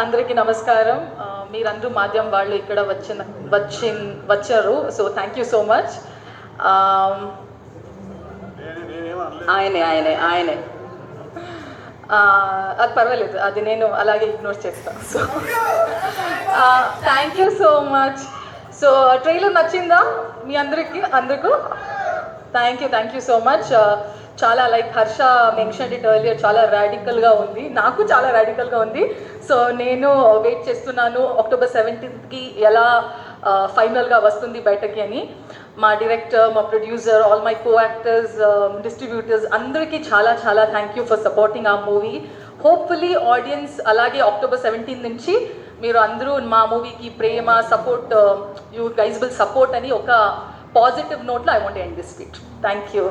అందరికీ నమస్కారం. మీరందరూ మాధ్యమం వాళ్ళు ఇక్కడ వచ్చారు, so thank you so much. ఆయనే ఆయనే ఆయనే అది పర్వాలేదు, అది నేను అలాగే ఇగ్నోర్ చేస్తాను. So thank you so much. So trailer నచ్చిందా మీ అందరికీ? Thank you so much. చాలా like Harsha mention it earlier, చాలా రాడికల్గా ఉంది, నాకు చాలా రాడికల్గా ఉంది. సో నేను వెయిట్ చేస్తున్నాను October 17th ఎలా ఫైనల్గా వస్తుంది బయటకి అని. మా డైరెక్టర్, మా producer, all my co actors, distributors అందరికీ చాలా చాలా థ్యాంక్ యూ ఫర్ సపోర్టింగ్ ఆ మూవీ. హోప్ఫుల్లీ ఆడియన్స్ అలాగే October 17 నుంచి మీరు అందరూ మా మూవీకి ప్రేమ, support, you guys will support అని ఒక పాజిటివ్ నోట్లో I want end this speech. Thank you.